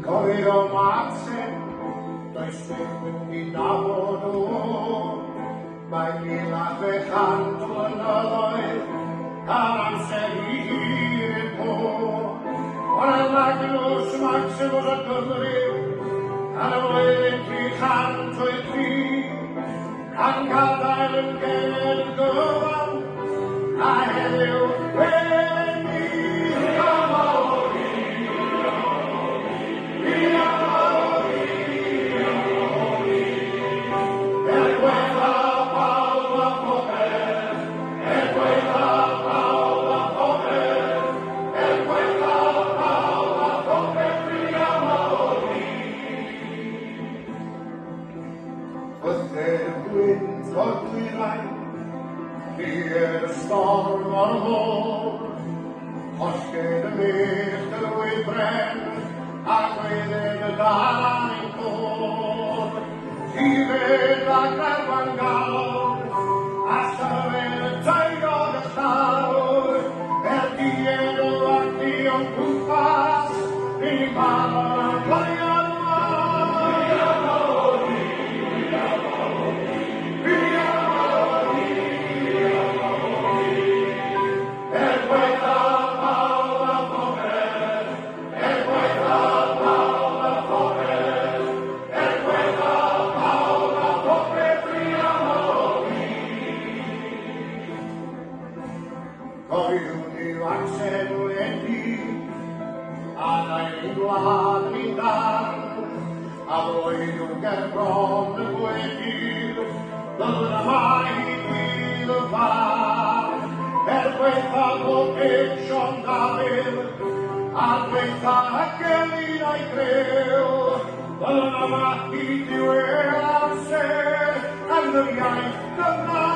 Cofi'r o matsen, does ddim yn gydnabod o. Mae 1,100 blynyddoedd ar amser I hir i'r po. O'r Magnus Maximus o Gymru, ar y flwyddyn 303, gan gadael yn gened gyfan, a heddiw wedi Here the storm o'r môr, Osgyd y mych y wybren, ac wedyn y dan i'n cwr. Tifyd a grefan galon, a symud y taigod y llawr, dien o acni o'n gwmpas, ni'n barod yn blaen. Cofiwn i'w accen wedi, a da'n gwlad ni'n dan, a roedd nhw'n gerbron y gwedir, byddwn yma I fydd y fan. Gweitha bob peth Sion Dafydd, a gweitha y gelyn a'i grew, byddwn yma I diwedd amser, yn yr iaith Gymraeg.